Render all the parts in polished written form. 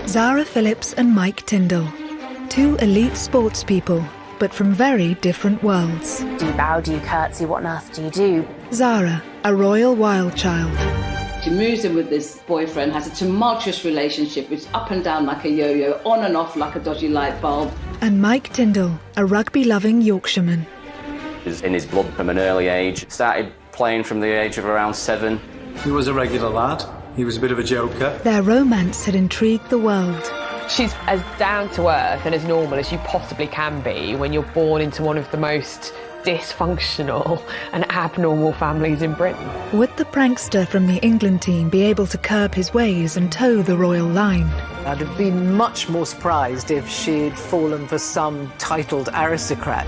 Zara Phillips and Mike Tyndall, two elite sports people, but from very different worlds. Do you bow, do you curtsy, what on earth do you do? Zara, a royal wild child. She moves in with this boyfriend, has a tumultuous relationship, which is up and down like a yo-yo, on and off like a dodgy light bulb. And Mike Tyndall, a rugby-loving Yorkshireman. It was in his blood from an early age. Started playing from the age of around 7. He was a regular lad. He was a bit of a joker. Their romance had intrigued the world. She's as down to earth and as normal as you possibly can be when you're born into one of the most dysfunctional and abnormal families in Britain. Would the prankster from the England team be able to curb his ways and toe the royal line? I'd have been much more surprised if she'd fallen for some titled aristocrat.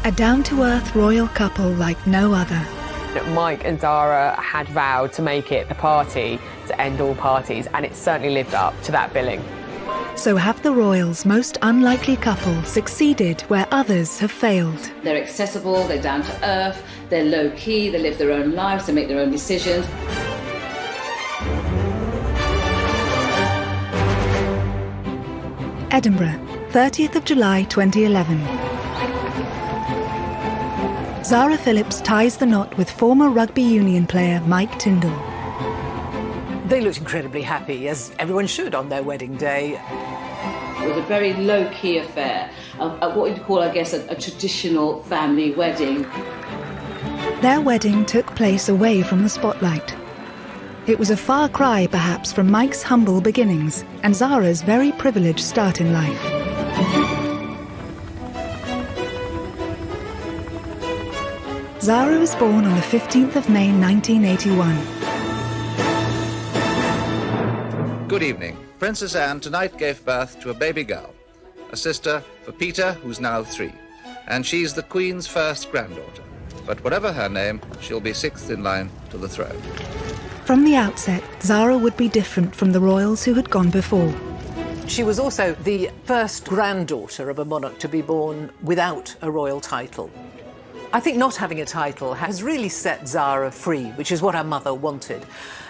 A down-to-earth royal couple like no other. Mike and Zara had vowed to make it the party to end all parties, and it certainly lived up to that billing. So have the royals' most unlikely couple succeeded where others have failed? They're accessible, they're down to earth, they're low-key, they live their own lives, they make their own decisions. Edinburgh, 30th of July 2011. Zara Phillips ties the knot with former rugby union player Mike Tyndall. They looked incredibly happy, as everyone should on their wedding day. It was a very low-key affair, what you'd call, I guess, a traditional family wedding. Their wedding took place away from the spotlight. It was a far cry, perhaps, from Mike's humble beginnings and Zara's very privileged start in life. Zara was born on the 15th of May 1981. Good evening. Princess Anne tonight gave birth to a baby girl, a sister for Peter, who's now 3, and she's the Queen's first granddaughter. But whatever her name, she'll be 6th in line to the throne. From the outset, Zara would be different from the royals who had gone before. She was also the first granddaughter of a monarch to be born without a royal title. I think not having a title has really set Zara free, which is what her mother wanted.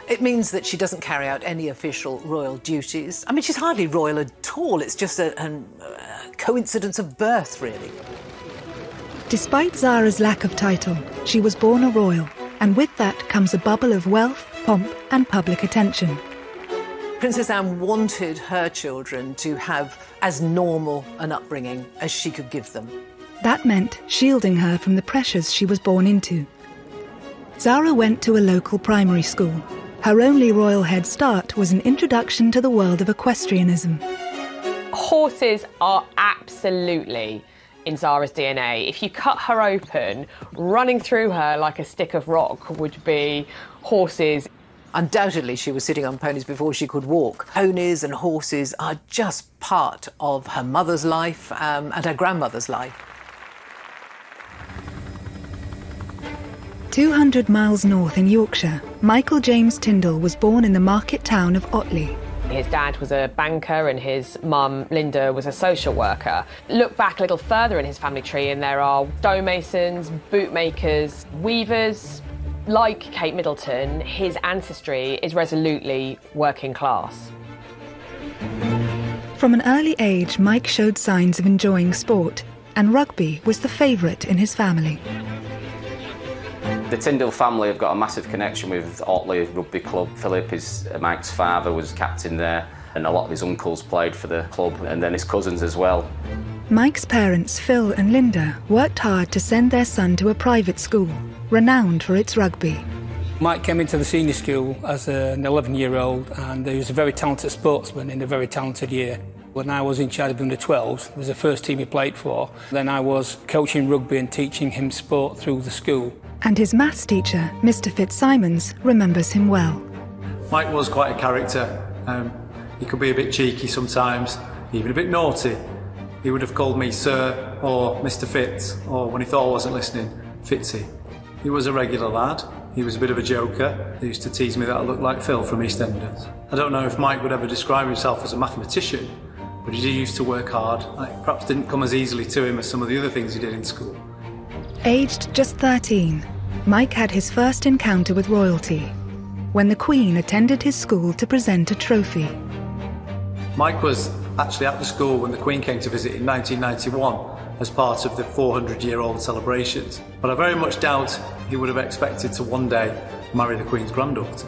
It means that she doesn't carry out any official royal duties. I mean, she's hardly royal at all. It's just a coincidence of birth, really. Despite Zara's lack of title, she was born a royal, and with that comes a bubble of wealth, pomp and public attention. Princess Anne wanted her children to have as normal an upbringing as she could give them. That meant shielding her from the pressures she was born into. Zara went to a local primary school. Her only royal head start was an introduction to the world of equestrianism. Horses are absolutely in Zara's DNA. If you cut her open, running through her like a stick of rock would be horses. Undoubtedly, she was sitting on ponies before she could walk. Ponies and horses are just part of her mother's life and her grandmother's life. 200 miles north in Yorkshire, Michael James Tyndall was born in the market town of Otley. His dad was a banker and his mum, Linda, was a social worker. Look back a little further in his family tree and there are stonemasons, bootmakers, weavers. Like Kate Middleton, his ancestry is resolutely working class. From an early age, Mike showed signs of enjoying sport, and rugby was the favourite in his family. The Tyndall family have got a massive connection with Otley Rugby Club. Philip, Mike's father, was captain there, and a lot of his uncles played for the club, and then his cousins as well. Mike's parents, Phil and Linda, worked hard to send their son to a private school, renowned for its rugby. Mike came into the senior school as an 11-year-old, and he was a very talented sportsman in a very talented year. When I was in charge of under-12s, it was the first team he played for. Then I was coaching rugby and teaching him sport through the school. And his maths teacher, Mr. Fitzsimons, remembers him well. Mike was quite a character. He could be a bit cheeky sometimes, even a bit naughty. He would have called me Sir or Mr. Fitz, or when he thought I wasn't listening, Fitzy. He was a regular lad. He was a bit of a joker. He used to tease me that I looked like Phil from EastEnders. I don't know if Mike would ever describe himself as a mathematician, but he used to work hard. It perhaps didn't come as easily to him as some of the other things he did in school. Aged just 13, Mike had his first encounter with royalty when the Queen attended his school to present a trophy. Mike was actually at the school when the Queen came to visit in 1991 as part of the 400-year-old celebrations, but I very much doubt he would have expected to one day marry the Queen's granddaughter.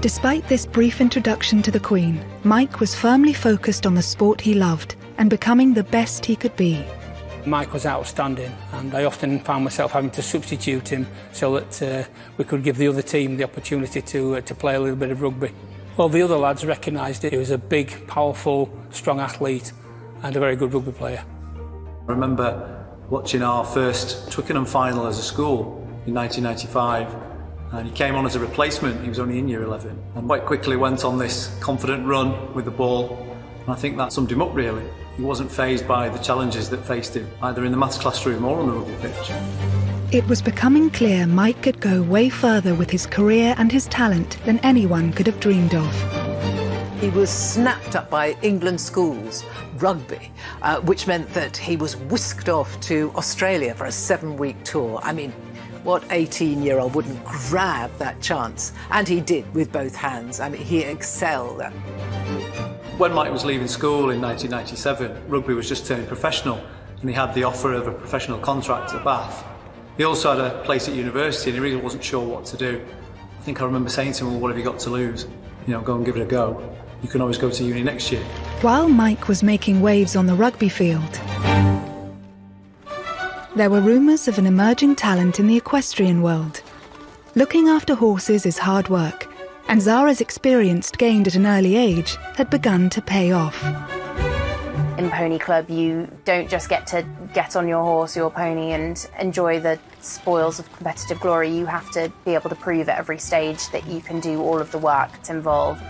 Despite this brief introduction to the Queen, Mike was firmly focused on the sport he loved and becoming the best he could be. Mike was outstanding, and I often found myself having to substitute him so that we could give the other team the opportunity to play a little bit of rugby. Well, the other lads recognised it. He was a big, powerful, strong athlete and a very good rugby player. I remember watching our first Twickenham final as a school in 1995, and he came on as a replacement. He was only in year 11 and quite quickly went on this confident run with the ball, and I think that summed him up really. He wasn't fazed by the challenges that faced him, either in the maths classroom or on the rugby pitch. It was becoming clear Mike could go way further with his career and his talent than anyone could have dreamed of. He was snapped up by England schools, rugby, which meant that he was whisked off to Australia for a 7-week tour. I mean, what 18-year-old wouldn't grab that chance? And he did with both hands. I mean, he excelled. When Mike was leaving school in 1997, rugby was just turning professional, and he had the offer of a professional contract at Bath. He also had a place at university, and he really wasn't sure what to do. I think I remember saying to him, well, what have you got to lose? You know, go and give it a go. You can always go to uni next year. While Mike was making waves on the rugby field, there were rumours of an emerging talent in the equestrian world. Looking after horses is hard work, and Zara's experience gained at an early age had begun to pay off. In Pony Club, you don't just get to get on your horse, your pony, and enjoy the spoils of competitive glory. You have to be able to prove at every stage that you can do all of the work that's involved.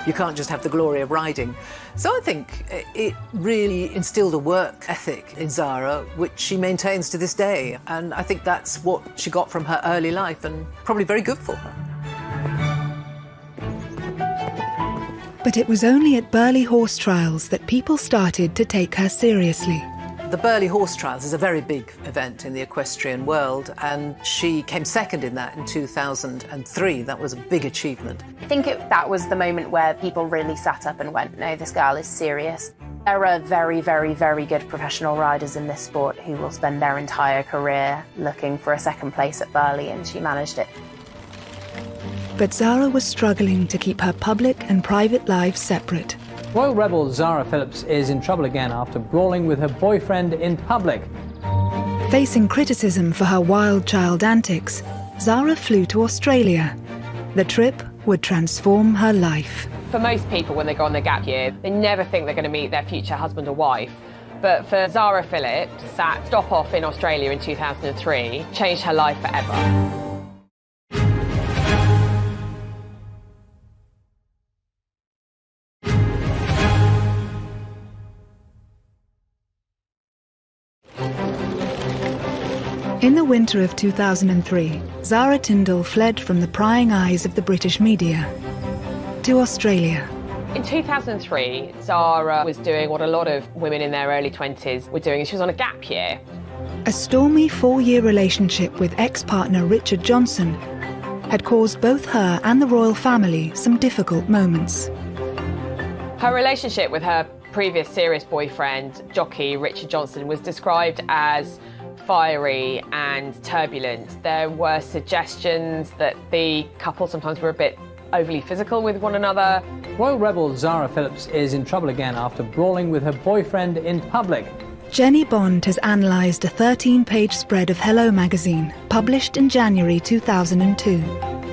You can't just have the glory of riding. So I think it really instilled a work ethic in Zara, which she maintains to this day. And I think that's what she got from her early life, and probably very good for her. But it was only at Burghley Horse Trials that people started to take her seriously. The Burghley Horse Trials is a very big event in the equestrian world, and she came second in that in 2003. That was a big achievement. I think that was the moment where people really sat up and went, no, this girl is serious. There are very, very, very good professional riders in this sport who will spend their entire career looking for a second place at Burghley, and she managed it. But Zara was struggling to keep her public and private lives separate. Royal rebel Zara Phillips is in trouble again after brawling with her boyfriend in public. Facing criticism for her wild child antics, Zara flew to Australia. The trip would transform her life. For most people, when they go on their gap year, they never think they're going to meet their future husband or wife. But for Zara Phillips, that stop off in Australia in 2003 changed her life forever. In the winter of 2003, Zara Tindall fled from the prying eyes of the British media to Australia. In 2003, Zara was doing what a lot of women in their early 20s were doing. She was on a gap year. A stormy 4-year relationship with ex-partner Richard Johnson had caused both her and the royal family some difficult moments. Her relationship with her previous serious boyfriend, jockey Richard Johnson, was described as fiery and turbulent. There were suggestions that the couple sometimes were a bit overly physical with one another. Royal rebel Zara Phillips is in trouble again after brawling with her boyfriend in public. Jenny Bond has analysed a 13-page spread of Hello magazine, published in January 2002.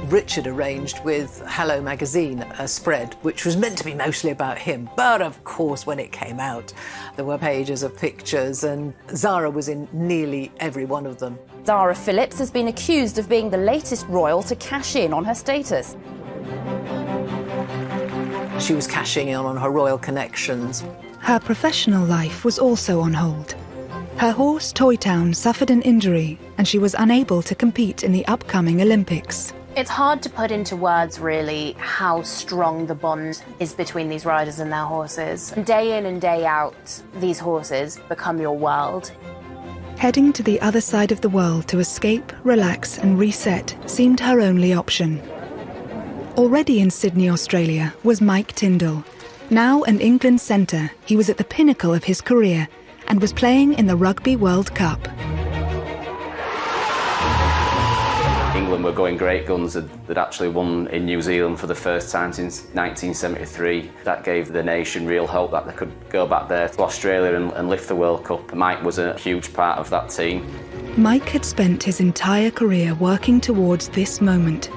Richard arranged with Hello magazine a spread which was meant to be mostly about him, but of course when it came out there were pages of pictures, and Zara was in nearly every one of them. Zara Phillips has been accused of being the latest royal to cash in on her status. She was cashing in on her royal connections. Her professional life was also on hold. Her horse Toy Town suffered an injury and she was unable to compete in the upcoming Olympics. It's hard to put into words, really, how strong the bond is between these riders and their horses. Day in and day out, these horses become your world. Heading to the other side of the world to escape, relax and reset seemed her only option. Already in Sydney, Australia, was Mike Tindall, Now an England centre, he was at the pinnacle of his career and was playing in the Rugby World Cup. England were going great guns. They'd actually won in New Zealand for the first time since 1973. That gave the nation real hope that they could go back there to Australia and lift the World Cup. Mike was a huge part of that team. Mike had spent his entire career working towards this moment.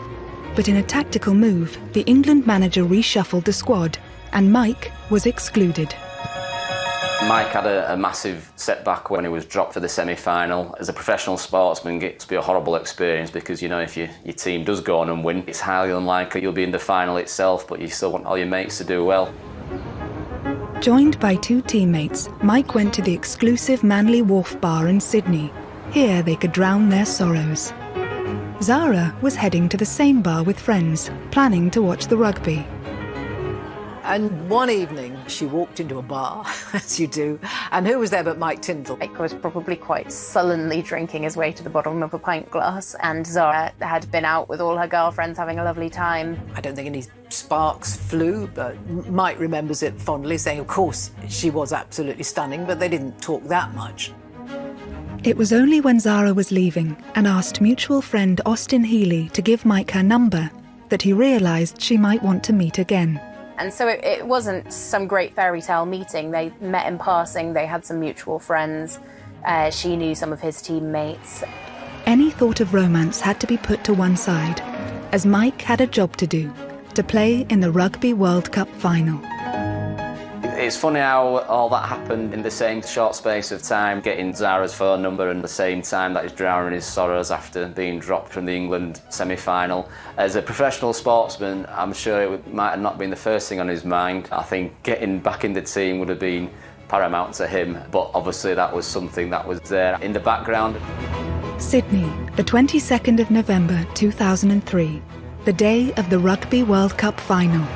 But in a tactical move, the England manager reshuffled the squad and Mike was excluded. Mike had a massive setback when he was dropped for the semi-final. As a professional sportsman, it gets to be a horrible experience because, you know, if your team does go on and win, it's highly unlikely you'll be in the final itself, but you still want all your mates to do well. Joined by two teammates, Mike went to the exclusive Manly Wharf bar in Sydney. Here they could drown their sorrows. Zara was heading to the same bar with friends, planning to watch the rugby. And one evening, she walked into a bar, as you do, and who was there but Mike Tyndall? Mike was probably quite sullenly drinking his way to the bottom of a pint glass, and Zara had been out with all her girlfriends having a lovely time. I don't think any sparks flew, but Mike remembers it fondly, saying, of course, she was absolutely stunning, but they didn't talk that much. It was only when Zara was leaving and asked mutual friend Austin Healy to give Mike her number that he realised she might want to meet again. And so it wasn't some great fairy tale meeting. They met in passing, they had some mutual friends. She knew some of his teammates. Any thought of romance had to be put to one side, as Mike had a job to do, to play in the Rugby World Cup final. It's funny how all that happened in the same short space of time, getting Zara's phone number and the same time that he's drowning his sorrows after being dropped from the England semi-final. As a professional sportsman, I'm sure it might have not been the first thing on his mind. I think getting back in the team would have been paramount to him, but obviously that was something that was there in the background. Sydney, the 22nd of November 2003, the day of the Rugby World Cup final.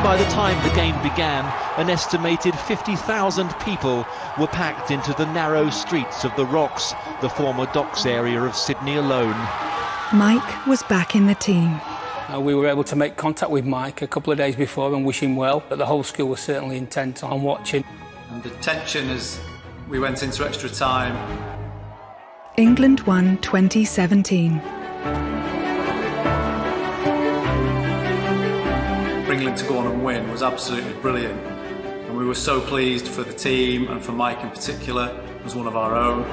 By the time the game began, an estimated 50,000 people were packed into the narrow streets of the Rocks, the former docks area of Sydney alone. Mike was back in the team. We were able to make contact with Mike a couple of days before and wish him well, but the whole school was certainly intent on watching. And the tension as we went into extra time. England won 2017. For England to go on and win was absolutely brilliant. And we were so pleased for the team and for Mike in particular as one of our own.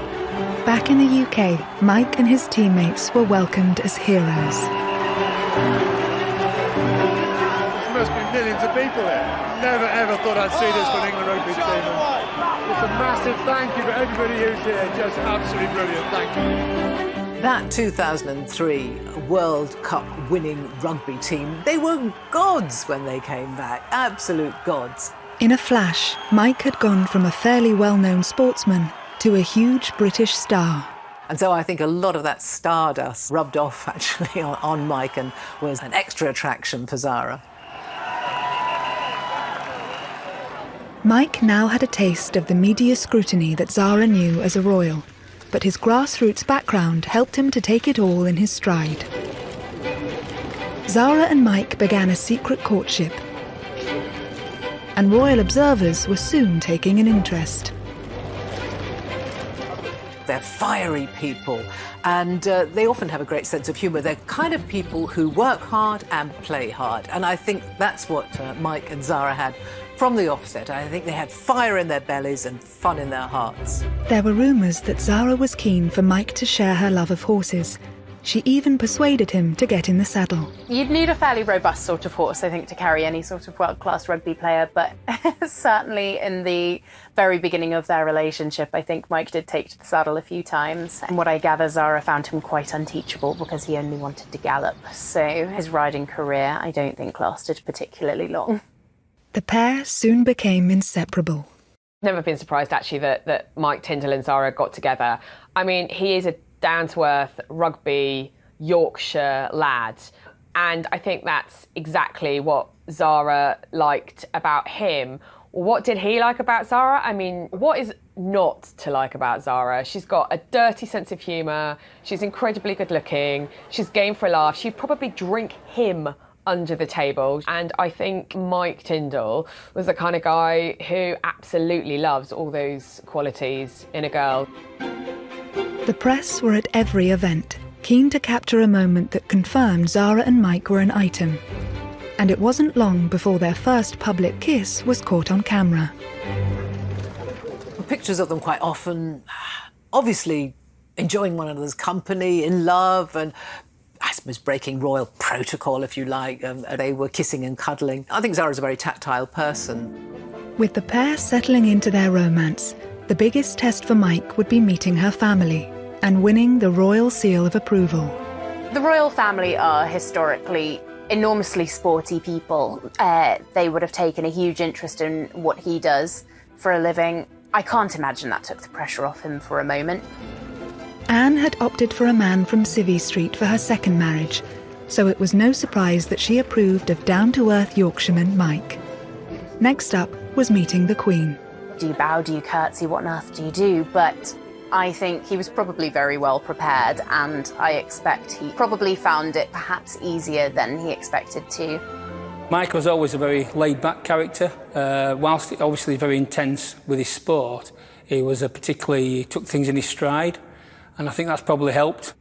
Back in the UK, Mike and his teammates were welcomed as heroes. There must be millions of people here. Never ever thought I'd see this for an England rugby team. Just a massive thank you for everybody who's here. Just absolutely brilliant. Thank you. That 2003 World Cup winning rugby team, they were gods when they came back, absolute gods. In a flash, Mike had gone from a fairly well-known sportsman to a huge British star. And so I think a lot of that stardust rubbed off actually on Mike and was an extra attraction for Zara. Mike now had a taste of the media scrutiny that Zara knew as a royal, but his grassroots background helped him to take it all in his stride. Zara and Mike began a secret courtship, and royal observers were soon taking an interest. They're fiery people, and they often have a great sense of humour. They're kind of people who work hard and play hard, and I think that's what Mike and Zara had from the offset. I think they had fire in their bellies and fun in their hearts. There were rumours that Zara was keen for Mike to share her love of horses. She even persuaded him to get in the saddle. You'd need a fairly robust sort of horse, I think, to carry any sort of world-class rugby player, but certainly in the very beginning of their relationship, I think Mike did take to the saddle a few times. And what I gather, Zara found him quite unteachable because he only wanted to gallop. So his riding career, I don't think, lasted particularly long. The pair soon became inseparable. Never been surprised, actually, that Mike Tyndall and Zara got together. I mean, he is a down-to-earth rugby Yorkshire lad, and I think that's exactly what Zara liked about him. What did he like about Zara? I mean, what is not to like about Zara? She's got a dirty sense of humour, she's incredibly good looking, she's game for a laugh, she'd probably drink him under the table. And I think Mike Tindall was the kind of guy who absolutely loves all those qualities in a girl. The press were at every event, keen to capture a moment that confirmed Zara and Mike were an item. And it wasn't long before their first public kiss was caught on camera. Pictures of them quite often, obviously enjoying one another's company, in love, and I suppose breaking royal protocol, if you like. They were kissing and cuddling. I think Zara's a very tactile person. With the pair settling into their romance, the biggest test for Mike would be meeting her family and winning the royal seal of approval. The royal family are historically enormously sporty people. They would have taken a huge interest in what he does for a living. I can't imagine that took the pressure off him for a moment. Anne had opted for a man from Civvy Street for her second marriage, so it was no surprise that she approved of down-to-earth Yorkshireman Mike. Next up was meeting the Queen. Do you bow, do you curtsy, what on earth do you do? But I think he was probably very well prepared, and I expect he probably found it perhaps easier than he expected to. Mike was always a very laid-back character. Whilst obviously very intense with his sport, he took things in his stride, and I think that's probably helped.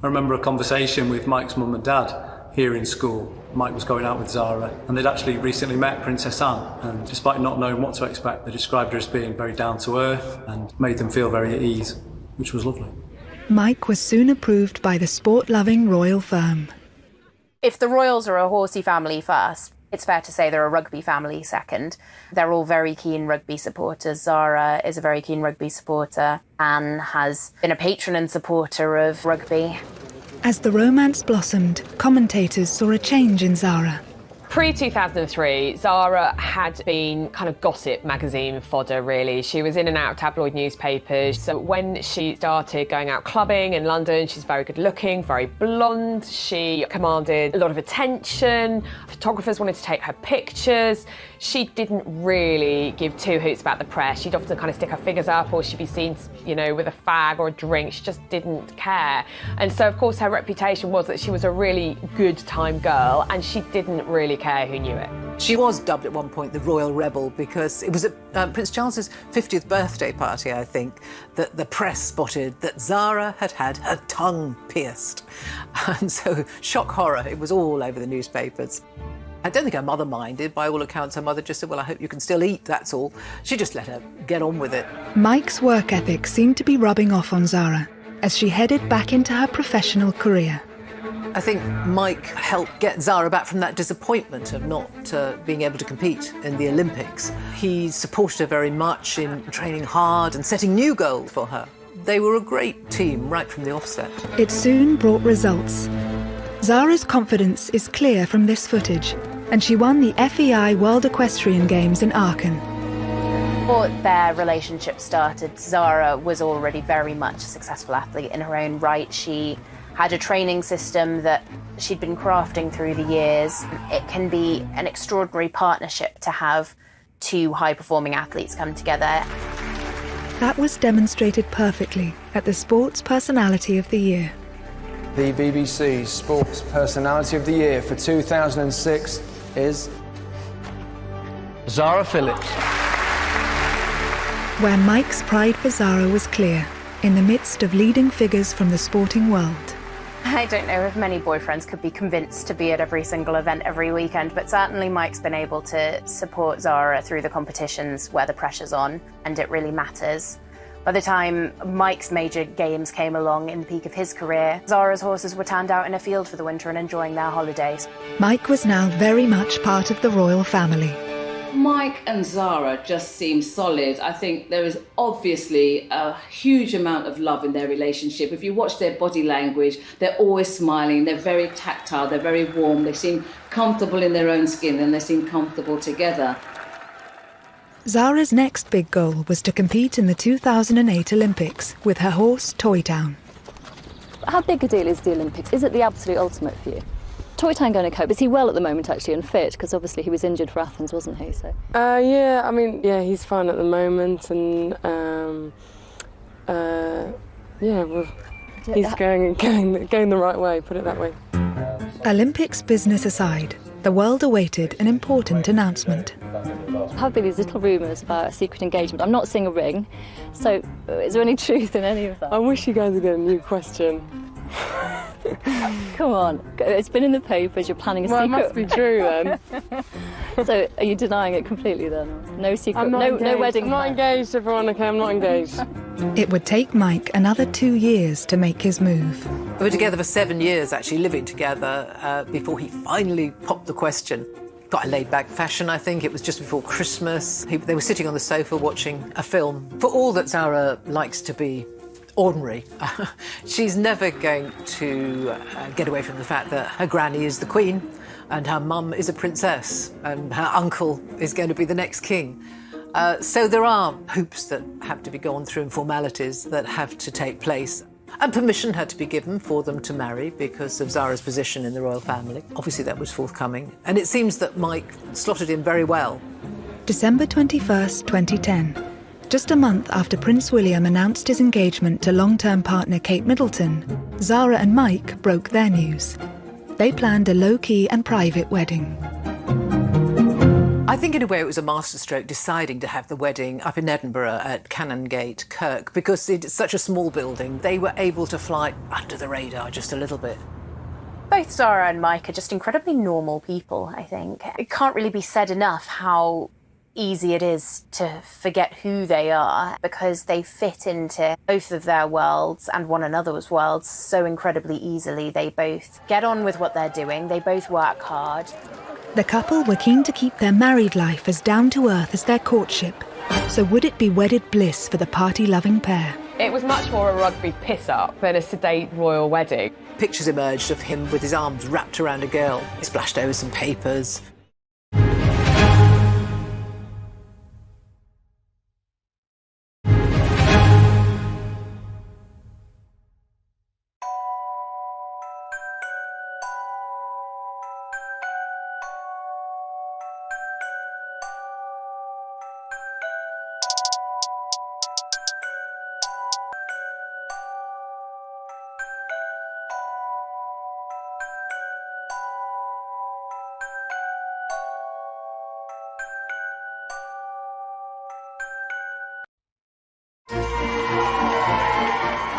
I remember a conversation with Mike's mum and dad here in school. Mike was going out with Zara, and they'd actually recently met Princess Anne, and despite not knowing what to expect, they described her as being very down-to-earth and made them feel very at ease, which was lovely. Mike was soon approved by the sport-loving royal firm. If the royals are a horsey family first, it's fair to say they're a rugby family second. They're all very keen rugby supporters. Zara is a very keen rugby supporter. Anne has been a patron and supporter of rugby. As the romance blossomed, commentators saw a change in Zara. Pre-2003, Zara had been kind of gossip magazine fodder, really. She was in and out of tabloid newspapers. So when she started going out clubbing in London, she's very good looking, very blonde. She commanded a lot of attention. Photographers wanted to take her pictures. She didn't really give two hoots about the press. She'd often kind of stick her figures up, or she'd be seen, you know, with a fag or a drink. She just didn't care. And so, of course, her reputation was that she was a really good time girl, and she didn't really care who knew it. She was dubbed at one point the Royal Rebel because it was at Prince Charles's 50th birthday party, I think, that the press spotted that Zara had had her tongue pierced. And so, shock horror, it was all over the newspapers. I don't think her mother minded. By all accounts, her mother just said, well, I hope you can still eat, that's all. She just let her get on with it. Mike's work ethic seemed to be rubbing off on Zara as she headed back into her professional career. I think Mike helped get Zara back from that disappointment of not being able to compete in the Olympics. He supported her very much in training hard and setting new goals for her. They were a great team right from the offset. It soon brought results. Zara's confidence is clear from this footage, and she won the FEI World Equestrian Games in Aachen. Before their relationship started, Zara was already very much a successful athlete in her own right. She had a training system that she'd been crafting through the years. It can be an extraordinary partnership to have two high-performing athletes come together. That was demonstrated perfectly at the Sports Personality of the Year. The BBC Sports Personality of the Year for 2006 is Zara Phillips. Where Mike's pride for Zara was clear, in the midst of leading figures from the sporting world. I don't know if many boyfriends could be convinced to be at every single event every weekend, but certainly Mike's been able to support Zara through the competitions where the pressure's on, and it really matters. By the time Mike's major games came along in the peak of his career, Zara's horses were turned out in a field for the winter and enjoying their holidays. Mike was now very much part of the royal family. Mike and Zara just seem solid. I think there is obviously a huge amount of love in their relationship. If you watch their body language, they're always smiling, they're very tactile, they're very warm, they seem comfortable in their own skin and they seem comfortable together. Zara's next big goal was to compete in the 2008 Olympics with her horse Toy Town. How big a deal is the Olympics? Is it the absolute ultimate for you? Toy Town going to cope? Is he well at the moment actually and fit? Because obviously he was injured for Athens, wasn't he? So. Yeah, he's fine at the moment, and he's going the right way. Put it that way. Olympics business aside, the world awaited an important announcement. There have been these little rumours about a secret engagement. I'm not seeing a ring, so is there any truth in any of that? I wish you guys would get a new question. Come on, it's been in the papers, you're planning a secret... Well, it must be true then. So are you denying it completely then? No secret, I'm not no wedding I'm not engaged, everyone, okay, I'm not engaged. It would take Mike another 2 years to make his move. We were together for 7 years, actually, living together, before he finally popped the question. Quite a laid-back fashion, I think. It was just before Christmas. They were sitting on the sofa watching a film. For all that Zara likes to be ordinary, she's never going to get away from the fact that her granny is the queen and her mum is a princess and her uncle is going to be the next king. So there are hoops that have to be gone through and formalities that have to take place. And permission had to be given for them to marry because of Zara's position in the royal family. Obviously that was forthcoming. And it seems that Mike slotted in very well. December 21st, 2010. Just a month after Prince William announced his engagement to long-term partner Kate Middleton, Zara and Mike broke their news. They planned a low-key and private wedding. I think in a way it was a masterstroke deciding to have the wedding up in Edinburgh at Canongate Kirk because it's such a small building. They were able to fly under the radar just a little bit. Both Zara and Mike are just incredibly normal people, I think. It can't really be said enough how easy it is to forget who they are because they fit into both of their worlds and one another's worlds so incredibly easily. They both get on with what they're doing, they both work hard. The couple were keen to keep their married life as down-to-earth as their courtship. So would it be wedded bliss for the party-loving pair? It was much more a rugby piss-up than a sedate royal wedding. Pictures emerged of him with his arms wrapped around a girl. He splashed over some papers.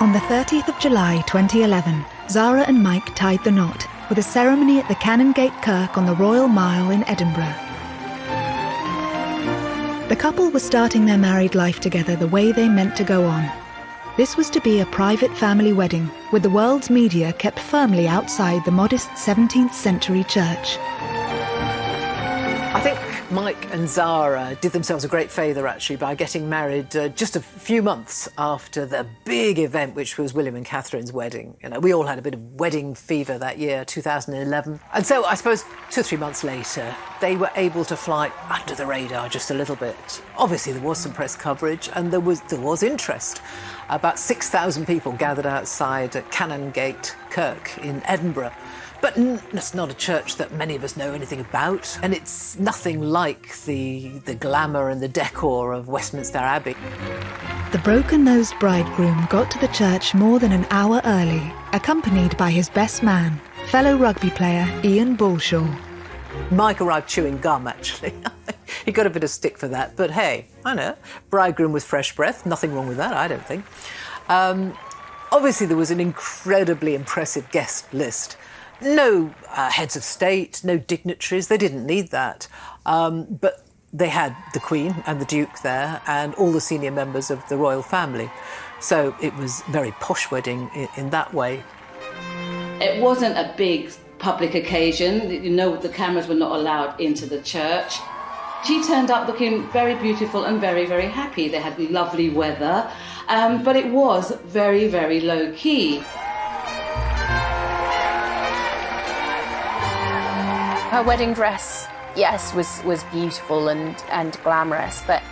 On the 30th of July 2011, Zara and Mike tied the knot with a ceremony at the Canongate Kirk on the Royal Mile in Edinburgh. The couple were starting their married life together the way they meant to go on. This was to be a private family wedding, with the world's media kept firmly outside the modest 17th century church. I think Mike and Zara did themselves a great favour, actually, by getting married just a few months after the big event, which was William and Catherine's wedding. You know, we all had a bit of wedding fever that year, 2011. And so I suppose 2 or 3 months later, they were able to fly under the radar just a little bit. Obviously, there was some press coverage and there was interest. About 6,000 people gathered outside Canongate Kirk in Edinburgh. But it's not a church that many of us know anything about, and it's nothing like the glamour and the decor of Westminster Abbey. The broken-nosed bridegroom got to the church more than an hour early, accompanied by his best man, fellow rugby player Ian Bullshaw. Mike arrived chewing gum, actually. He got a bit of stick for that, but hey, I know, bridegroom with fresh breath, nothing wrong with that, I don't think. Obviously, there was an incredibly impressive guest list. No heads of state, no dignitaries, they didn't need that. But they had the Queen and the Duke there and all the senior members of the royal family. So it was a very posh wedding in that way. It wasn't a big public occasion. You know, the cameras were not allowed into the church. She turned up looking very beautiful and very, very happy. They had lovely weather, but it was very, very low-key. Her wedding dress, yes, was beautiful and glamorous, but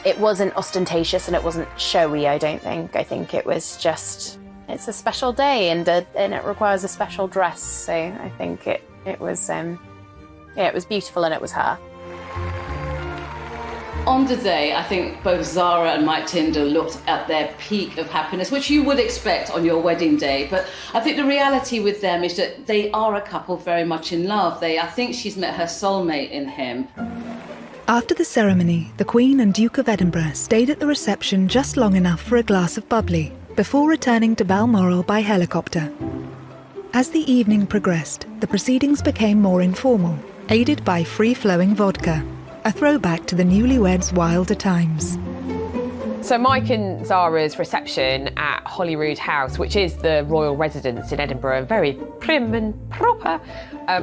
it wasn't ostentatious and it wasn't showy, I don't think. I think it was just, it's a special day and it requires a special dress. So I think it was beautiful and it was her. On the day, I think both Zara and Mike Tyndall looked at their peak of happiness, which you would expect on your wedding day. But I think the reality with them is that they are a couple very much in love. I think she's met her soulmate in him. After the ceremony, the Queen and Duke of Edinburgh stayed at the reception just long enough for a glass of bubbly before returning to Balmoral by helicopter. As the evening progressed, the proceedings became more informal, aided by free-flowing vodka, a throwback to the newlyweds' wilder times. So Mike and Zara's reception at Holyrood House, which is the royal residence in Edinburgh, very prim and proper,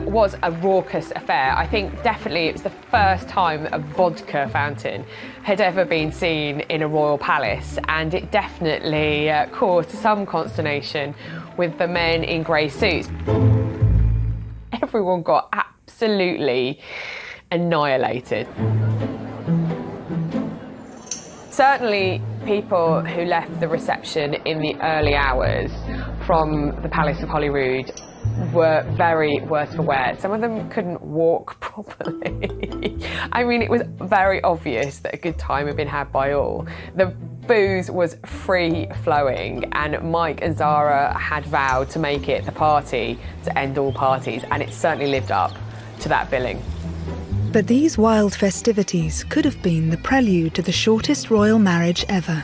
was a raucous affair. I think definitely it was the first time a vodka fountain had ever been seen in a royal palace, and it definitely caused some consternation with the men in grey suits. Everyone got absolutely annihilated. Certainly, people who left the reception in the early hours from the Palace of Holyrood were very worse for wear. Some of them couldn't walk properly. I mean, it was very obvious that a good time had been had by all. The booze was free-flowing, and Mike and Zara had vowed to make it the party to end all parties, and it certainly lived up to that billing. But these wild festivities could have been the prelude to the shortest royal marriage ever.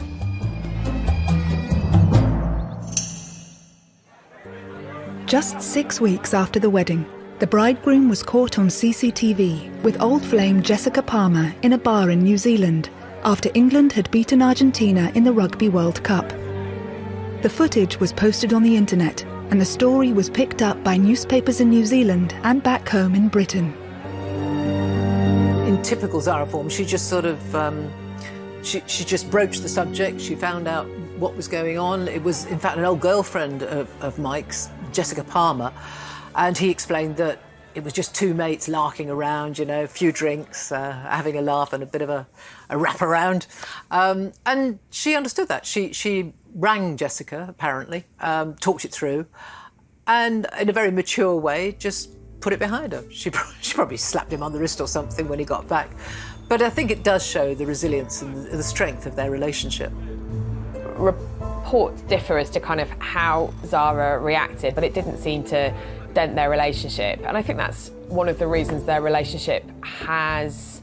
Just 6 weeks after the wedding, the bridegroom was caught on CCTV with old flame Jessica Palmer in a bar in New Zealand after England had beaten Argentina in the Rugby World Cup. The footage was posted on the internet, and the story was picked up by newspapers in New Zealand and back home in Britain. In typical Zara form, she just sort of, she just broached the subject. She found out what was going on. It was, in fact, an old girlfriend of Mike's, Jessica Palmer, and he explained that it was just two mates larking around, you know, a few drinks, having a laugh and a bit of a wrap-around. And she understood that. She rang Jessica, apparently, talked it through, and in a very mature way, just put it behind her. She probably slapped him on the wrist or something when he got back. But I think it does show the resilience and the strength of their relationship. Reports differ as to kind of how Zara reacted, but it didn't seem to dent their relationship. And I think that's one of the reasons their relationship has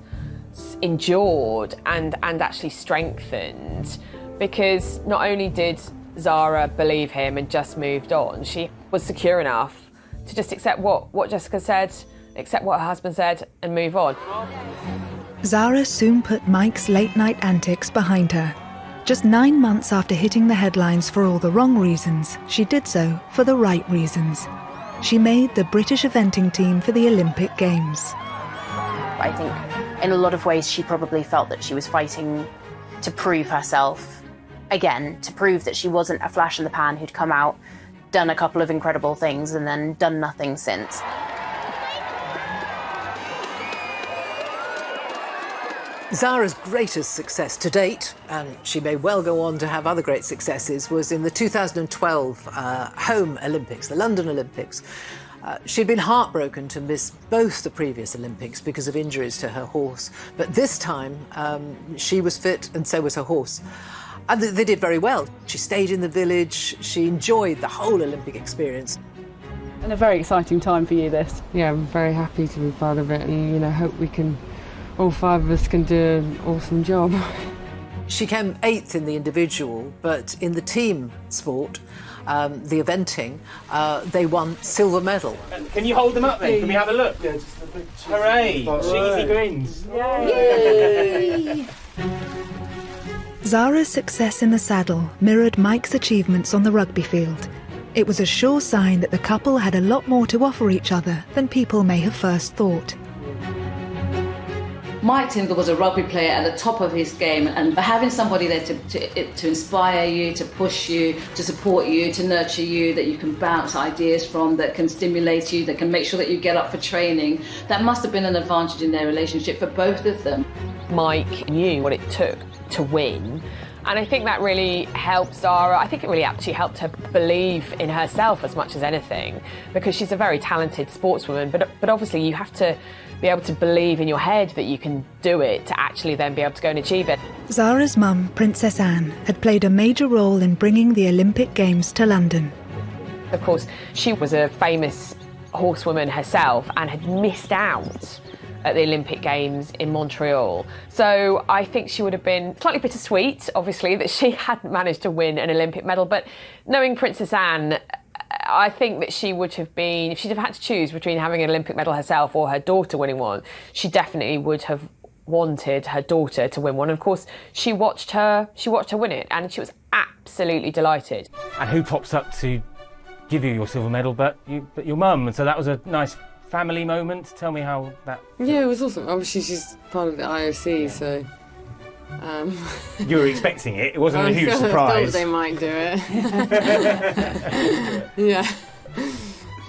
endured and actually strengthened, because not only did Zara believe him and just moved on, she was secure enough to just accept what Jessica said, accept what her husband said, and move on. Zara soon put Mike's late-night antics behind her. Just 9 months after hitting the headlines for all the wrong reasons, she did so for the right reasons. She made the British eventing team for the Olympic Games. I think in a lot of ways she probably felt that she was fighting to prove herself again, to prove that she wasn't a flash in the pan who'd come out, done a couple of incredible things and then done nothing since. Zara's greatest success to date, and she may well go on to have other great successes, was in the 2012 home Olympics, the London Olympics. She'd been heartbroken to miss both the previous Olympics because of injuries to her horse, but this time she was fit and so was her horse. And they did very well. She stayed in the village, she enjoyed the whole Olympic experience. And a very exciting time for you, this. Yeah, I'm very happy to be part of it, and, you know, hope we can, all five of us can do an awesome job. She came 8th in the individual, but in the team sport, the eventing, they won silver medal. Can you hold them up then? Can we have a look? Yeah, just a big hooray! Cheesy greens! Yay! Zara's success in the saddle mirrored Mike's achievements on the rugby field. It was a sure sign that the couple had a lot more to offer each other than people may have first thought. Mike Tyndall was a rugby player at the top of his game, and having somebody there to inspire you, to push you, to support you, to nurture you, that you can bounce ideas from, that can stimulate you, that can make sure that you get up for training, that must have been an advantage in their relationship for both of them. Mike knew what it took to win, and I think that really helped Zara. I think it really actually helped her believe in herself as much as anything, because she's a very talented sportswoman, but obviously you have to be able to believe in your head that you can do it to actually then be able to go and achieve it. Zara's mum, Princess Anne, had played a major role in bringing the Olympic Games to London. Of course, she was a famous horsewoman herself and had missed out at the Olympic Games in Montreal. So I think she would have been slightly bittersweet, obviously, that she hadn't managed to win an Olympic medal. But knowing Princess Anne, I think that she would have been, if she'd have had to choose between having an Olympic medal herself or her daughter winning one, she definitely would have wanted her daughter to win one. And of course, she watched her win it, and she was absolutely delighted. And who pops up to give you your silver medal but your mum? And so that was a nice family moment. Tell me how that... Yeah, it was awesome. Obviously, she's part of the IOC, so... You were expecting it. It wasn't a huge surprise. I thought they might do it. Yeah.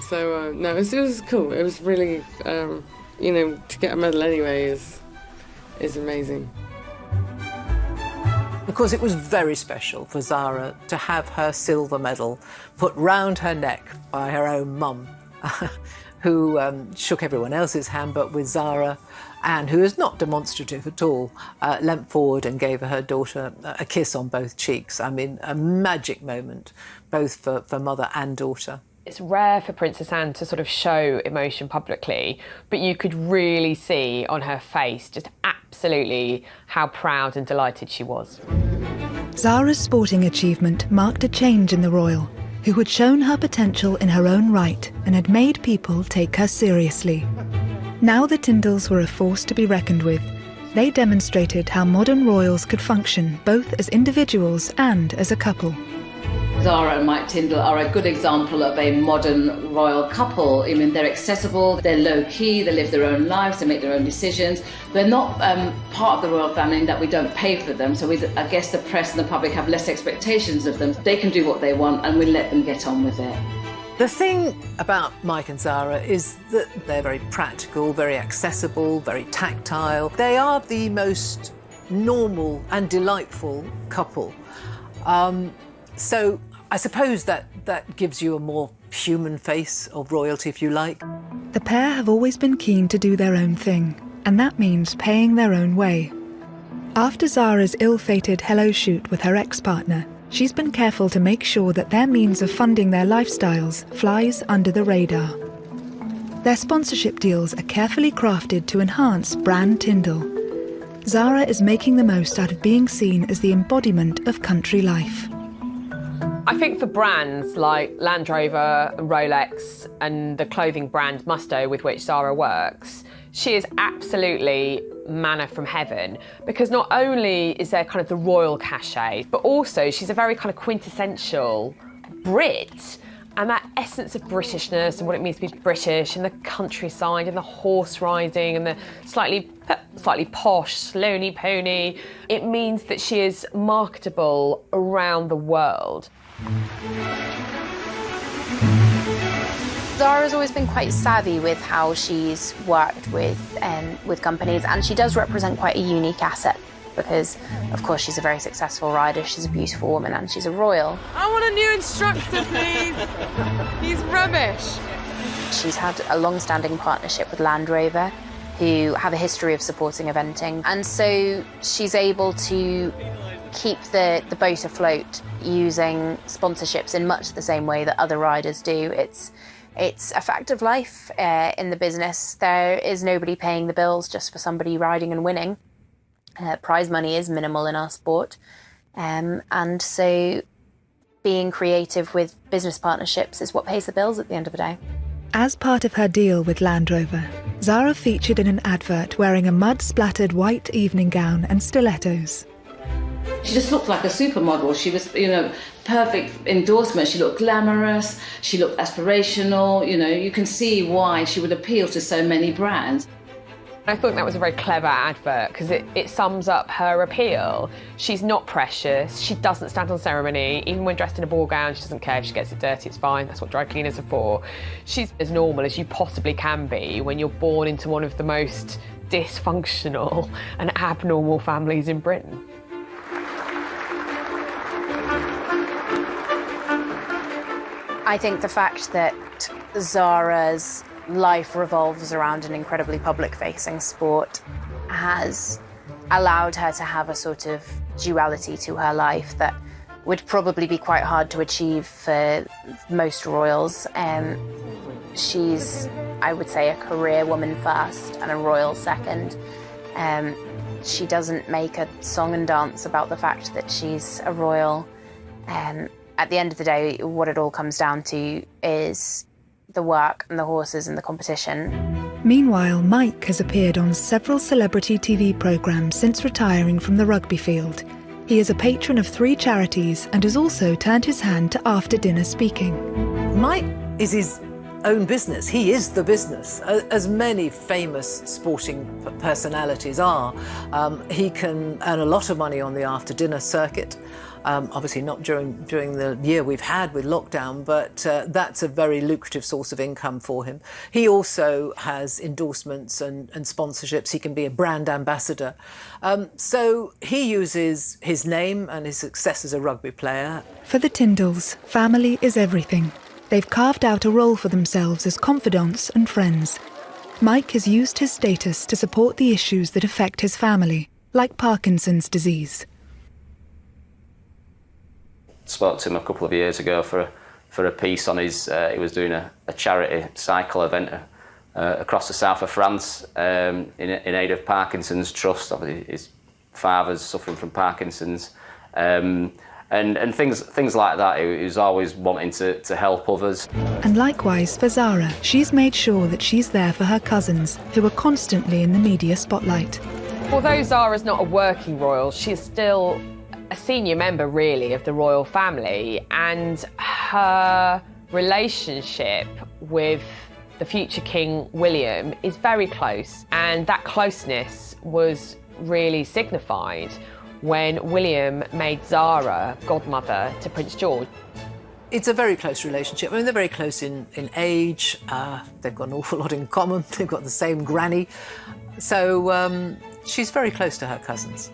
So, no, it was cool. It was really, you know, to get a medal anyway is amazing. Of course, it was very special for Zara to have her silver medal put round her neck by her own mum, who shook everyone else's hand, but with Zara, Anne, who is not demonstrative at all, leant forward and gave her daughter a kiss on both cheeks. I mean, a magic moment, both for mother and daughter. It's rare for Princess Anne to sort of show emotion publicly, but you could really see on her face just absolutely how proud and delighted she was. Zara's sporting achievement marked a change in the royal, who had shown her potential in her own right and had made people take her seriously. Now the Tyndalls were a force to be reckoned with. They demonstrated how modern royals could function both as individuals and as a couple. Zara and Mike Tyndall are a good example of a modern royal couple. I mean, they're accessible, they're low-key, they live their own lives, they make their own decisions. They're not part of the royal family in that we don't pay for them, so I guess the press and the public have less expectations of them. They can do what they want and we let them get on with it. The thing about Mike and Zara is that they're very practical, very accessible, very tactile. They are the most normal and delightful couple. So I suppose that gives you a more human face of royalty, if you like. The pair have always been keen to do their own thing, and that means paying their own way. After Zara's ill-fated hello shoot with her ex-partner, she's been careful to make sure that their means of funding their lifestyles flies under the radar. Their sponsorship deals are carefully crafted to enhance brand Tyndall. Zara is making the most out of being seen as the embodiment of country life. I think for brands like Land Rover and Rolex and the clothing brand Musto with which Zara works, she is absolutely manna from heaven, because not only is there kind of the royal cachet, but also she's a very kind of quintessential Brit, and that essence of Britishness and what it means to be British and the countryside and the horse riding and the slightly posh, slowny pony, it means that she is marketable around the world. Zara's always been quite savvy with how she's worked with companies, and she does represent quite a unique asset because, of course, she's a very successful rider, she's a beautiful woman, and she's a royal. I want a new instructor, please. He's rubbish. She's had a long-standing partnership with Land Rover, who have a history of supporting eventing, and so she's able to keep the boat afloat using sponsorships in much the same way that other riders do. It's a fact of life in the business. There is nobody paying the bills just for somebody riding and winning. Prize money is minimal in our sport. And so being creative with business partnerships is what pays the bills at the end of the day. As part of her deal with Land Rover, Zara featured in an advert wearing a mud-splattered white evening gown and stilettos. She just looked like a supermodel. She was, perfect endorsement. She looked glamorous, she looked aspirational, you can see why she would appeal to so many brands. I thought that was a very clever advert because it sums up her appeal. She's not precious, she doesn't stand on ceremony, even when dressed in a ball gown, she doesn't care if she gets it dirty, it's fine, that's what dry cleaners are for. She's as normal as you possibly can be when you're born into one of the most dysfunctional and abnormal families in Britain. I think the fact that Zara's life revolves around an incredibly public-facing sport has allowed her to have a sort of duality to her life that would probably be quite hard to achieve for most royals. She's, I would say, a career woman first and a royal second. She doesn't make a song and dance about the fact that she's a royal. At the end of the day, what it all comes down to is the work and the horses and the competition. Meanwhile, Mike has appeared on several celebrity TV programmes since retiring from the rugby field. He is a patron of 3 charities and has also turned his hand to after-dinner speaking. Mike is his own business. He is the business, as many famous sporting personalities are. He can earn a lot of money on the after-dinner circuit. Obviously not during the year we've had with lockdown, but that's a very lucrative source of income for him. He also has endorsements and sponsorships. He can be a brand ambassador. So he uses his name and his success as a rugby player. For the Tyndalls, family is everything. They've carved out a role for themselves as confidants and friends. Mike has used his status to support the issues that affect his family, like Parkinson's disease. Spoke to him a couple of years ago for a piece on his. He was doing a charity cycle event across the south of France in aid of Parkinson's Trust. Obviously, his father's suffering from Parkinson's, and things like that. He was always wanting to help others. And likewise for Zara, she's made sure that she's there for her cousins, who are constantly in the media spotlight. Although Zara's not a working royal, she's still a senior member, really, of the royal family, and her relationship with the future King William is very close, and that closeness was really signified when William made Zara godmother to Prince George. It's a very close relationship. I mean, they're very close in age. They've got an awful lot in common. They've got the same granny. So she's very close to her cousins.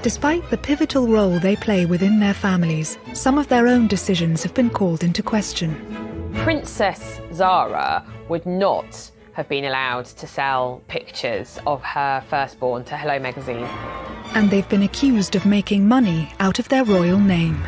Despite the pivotal role they play within their families, some of their own decisions have been called into question. Princess Zara would not have been allowed to sell pictures of her firstborn to Hello magazine. And they've been accused of making money out of their royal name.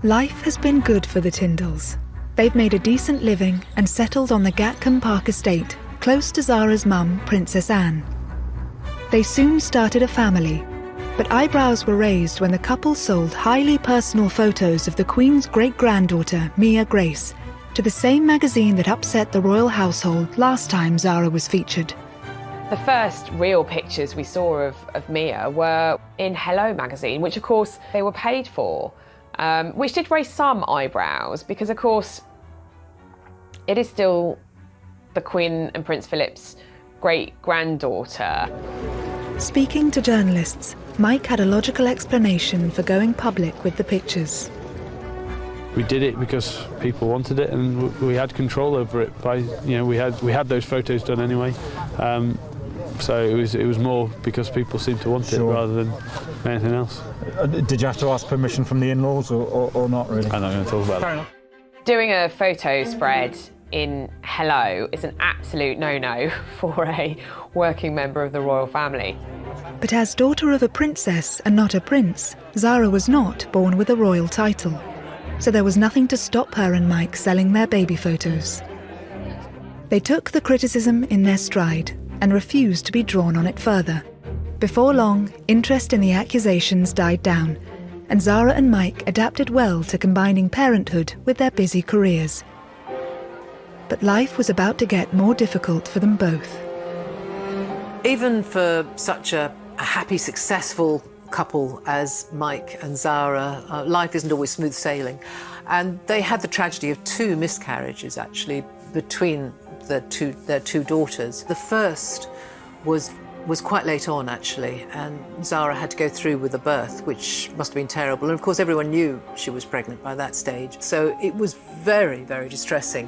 Life has been good for the Tyndalls. They've made a decent living and settled on the Gatcombe Park estate, close to Zara's mum, Princess Anne. They soon started a family, but eyebrows were raised when the couple sold highly personal photos of the Queen's great-granddaughter, Mia Grace, to the same magazine that upset the royal household last time Zara was featured. The first real pictures we saw of Mia were in Hello magazine, which of course they were paid for, which did raise some eyebrows because of course it is still the Queen and Prince Philip's great-granddaughter. Speaking to journalists, Mike had a logical explanation for going public with the pictures. We did it because people wanted it, and we had control over it. We had those photos done anyway, so it was more because people seemed to want it rather than anything else. Did you have to ask permission from the in-laws or not really? I'm not going to talk about that. Doing a photo spread in Hello is an absolute no-no for a working member of the royal family. But as daughter of a princess and not a prince, Zara was not born with a royal title. So there was nothing to stop her and Mike selling their baby photos. They took the criticism in their stride and refused to be drawn on it further. Before long, interest in the accusations died down, and Zara and Mike adapted well to combining parenthood with their busy careers. But life was about to get more difficult for them both. Even for such a happy, successful couple as Mike and Zara, life isn't always smooth sailing. And they had the tragedy of 2 miscarriages, actually, between their two daughters. The first was quite late on, actually, and Zara had to go through with the birth, which must have been terrible. And of course, everyone knew she was pregnant by that stage. So it was very, very distressing.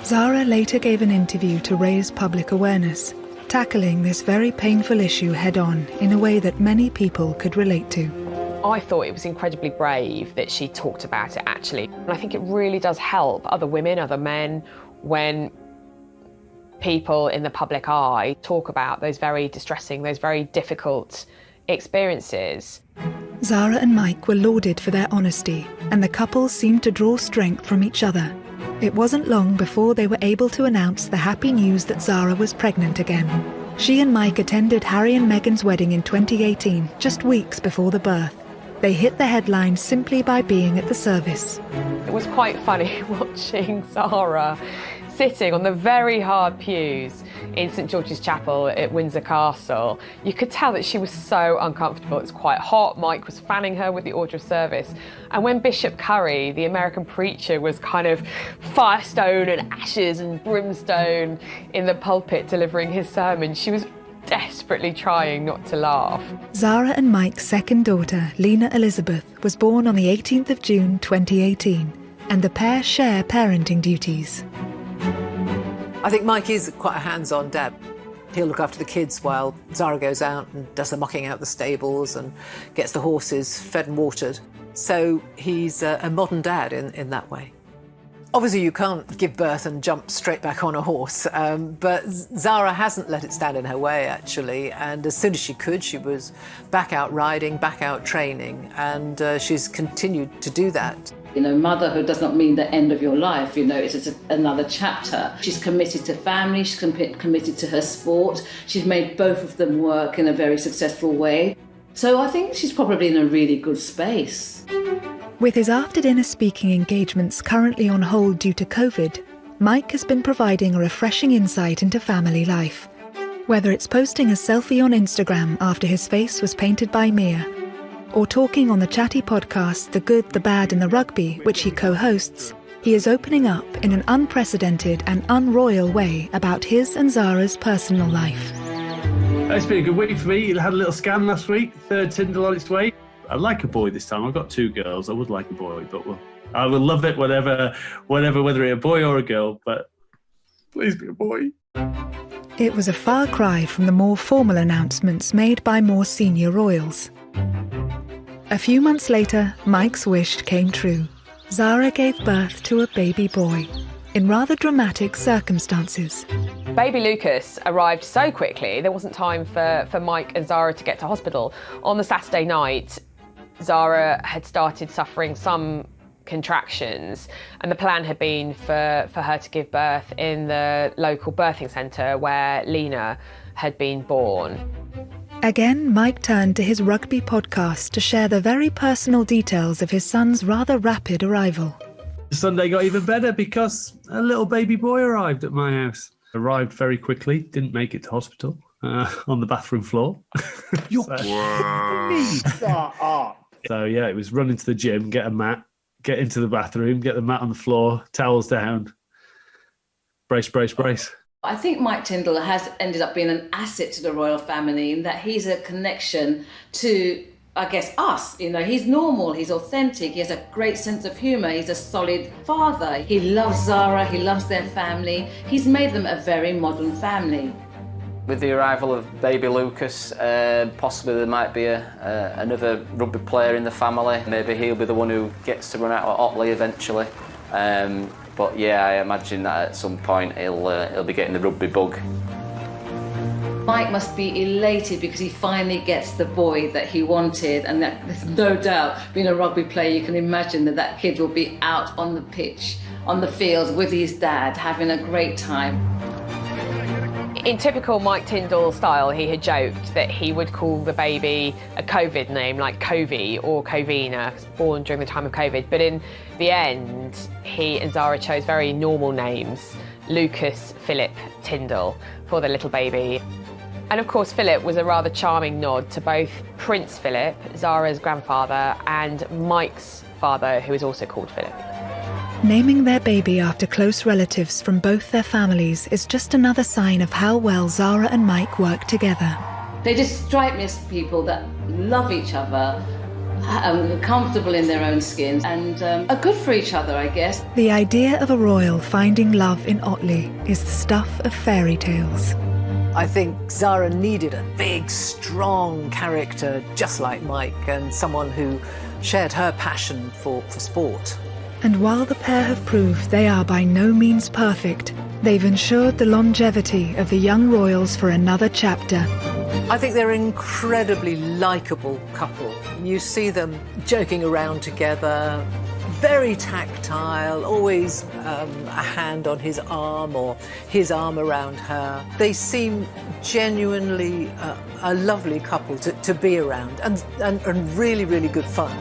Zara later gave an interview to raise public awareness, tackling this very painful issue head-on in a way that many people could relate to. I thought it was incredibly brave that she talked about it, actually. And I think it really does help other women, other men, when people in the public eye talk about those very distressing, those very difficult experiences. Zara and Mike were lauded for their honesty, and the couple seemed to draw strength from each other. It wasn't long before they were able to announce the happy news that Zara was pregnant again. She and Mike attended Harry and Meghan's wedding in 2018, just weeks before the birth. They hit the headlines simply by being at the service. It was quite funny watching Zara sitting on the very hard pews in St George's Chapel at Windsor Castle. You could tell that she was so uncomfortable. It was quite hot. Mike was fanning her with the order of service. And when Bishop Curry, the American preacher, was kind of firestone and ashes and brimstone in the pulpit delivering his sermon, she was desperately trying not to laugh. Zara and Mike's second daughter, Lena Elizabeth, was born on the 18th of June 2018, and the pair share parenting duties. I think Mike is quite a hands-on dad. He'll look after the kids while Zara goes out and does the mucking out the stables and gets the horses fed and watered. So he's a modern dad in that way. Obviously, you can't give birth and jump straight back on a horse, but Zara hasn't let it stand in her way, actually, and as soon as she could, she was back out riding, back out training, and she's continued to do that. You know, motherhood does not mean the end of your life, you know, it's just another chapter. She's committed to family, she's committed to her sport, she's made both of them work in a very successful way. So I think she's probably in a really good space. With his after-dinner speaking engagements currently on hold due to COVID, Mike has been providing a refreshing insight into family life. Whether it's posting a selfie on Instagram after his face was painted by Mia, or talking on the chatty podcast The Good, the Bad and the Rugby, which he co-hosts, he is opening up in an unprecedented and unroyal way about his and Zara's personal life. It's been a good week for me. I had a little scan last week, third Tyndall on its way. I'd like a boy this time. I've got 2 girls. I would like a boy, but I will love it whether it's a boy or a girl, but please be a boy. It was a far cry from the more formal announcements made by more senior royals. A few months later, Mike's wish came true. Zara gave birth to a baby boy in rather dramatic circumstances. Baby Lucas arrived so quickly, there wasn't time for Mike and Zara to get to hospital. On the Saturday night, Zara had started suffering some contractions, and the plan had been for her to give birth in the local birthing centre where Lena had been born. Again, Mike turned to his rugby podcast to share the very personal details of his son's rather rapid arrival. Sunday got even better because a little baby boy arrived at my house. Arrived very quickly, didn't make it to hospital, on the bathroom floor. You're kidding me! Stop up. So yeah, it was run into the gym, get a mat, get into the bathroom, get the mat on the floor, towels down, brace, brace, brace. I think Mike Tindall has ended up being an asset to the royal family in that he's a connection to, I guess, us. You know, he's normal, he's authentic, he has a great sense of humour, he's a solid father. He loves Zara, he loves their family. He's made them a very modern family. With the arrival of baby Lucas, possibly there might be another rugby player in the family. Maybe he'll be the one who gets to run out of Otley eventually. But yeah, I imagine that at some point he'll be getting the rugby bug. Mike must be elated because he finally gets the boy that he wanted, and that, there's no doubt, being a rugby player, you can imagine that that kid will be out on the pitch, on the field with his dad, having a great time. In typical Mike Tindall style, he had joked that he would call the baby a COVID name like Covey or Covina, born during the time of COVID. But in the end, he and Zara chose very normal names, Lucas Philip Tindall, for the little baby. And of course, Philip was a rather charming nod to both Prince Philip, Zara's grandfather, and Mike's father, who is also called Philip. Naming their baby after close relatives from both their families is just another sign of how well Zara and Mike work together. They just strike me as people that love each other, comfortable in their own skins, and are good for each other, I guess. The idea of a royal finding love in Otley is the stuff of fairy tales. I think Zara needed a big, strong character just like Mike, and someone who shared her passion for sport. And while the pair have proved they are by no means perfect, they've ensured the longevity of the young royals for another chapter. I think they're an incredibly likeable couple. You see them joking around together, very tactile, always a hand on his arm or his arm around her. They seem genuinely a lovely couple to be around, and really, really good fun.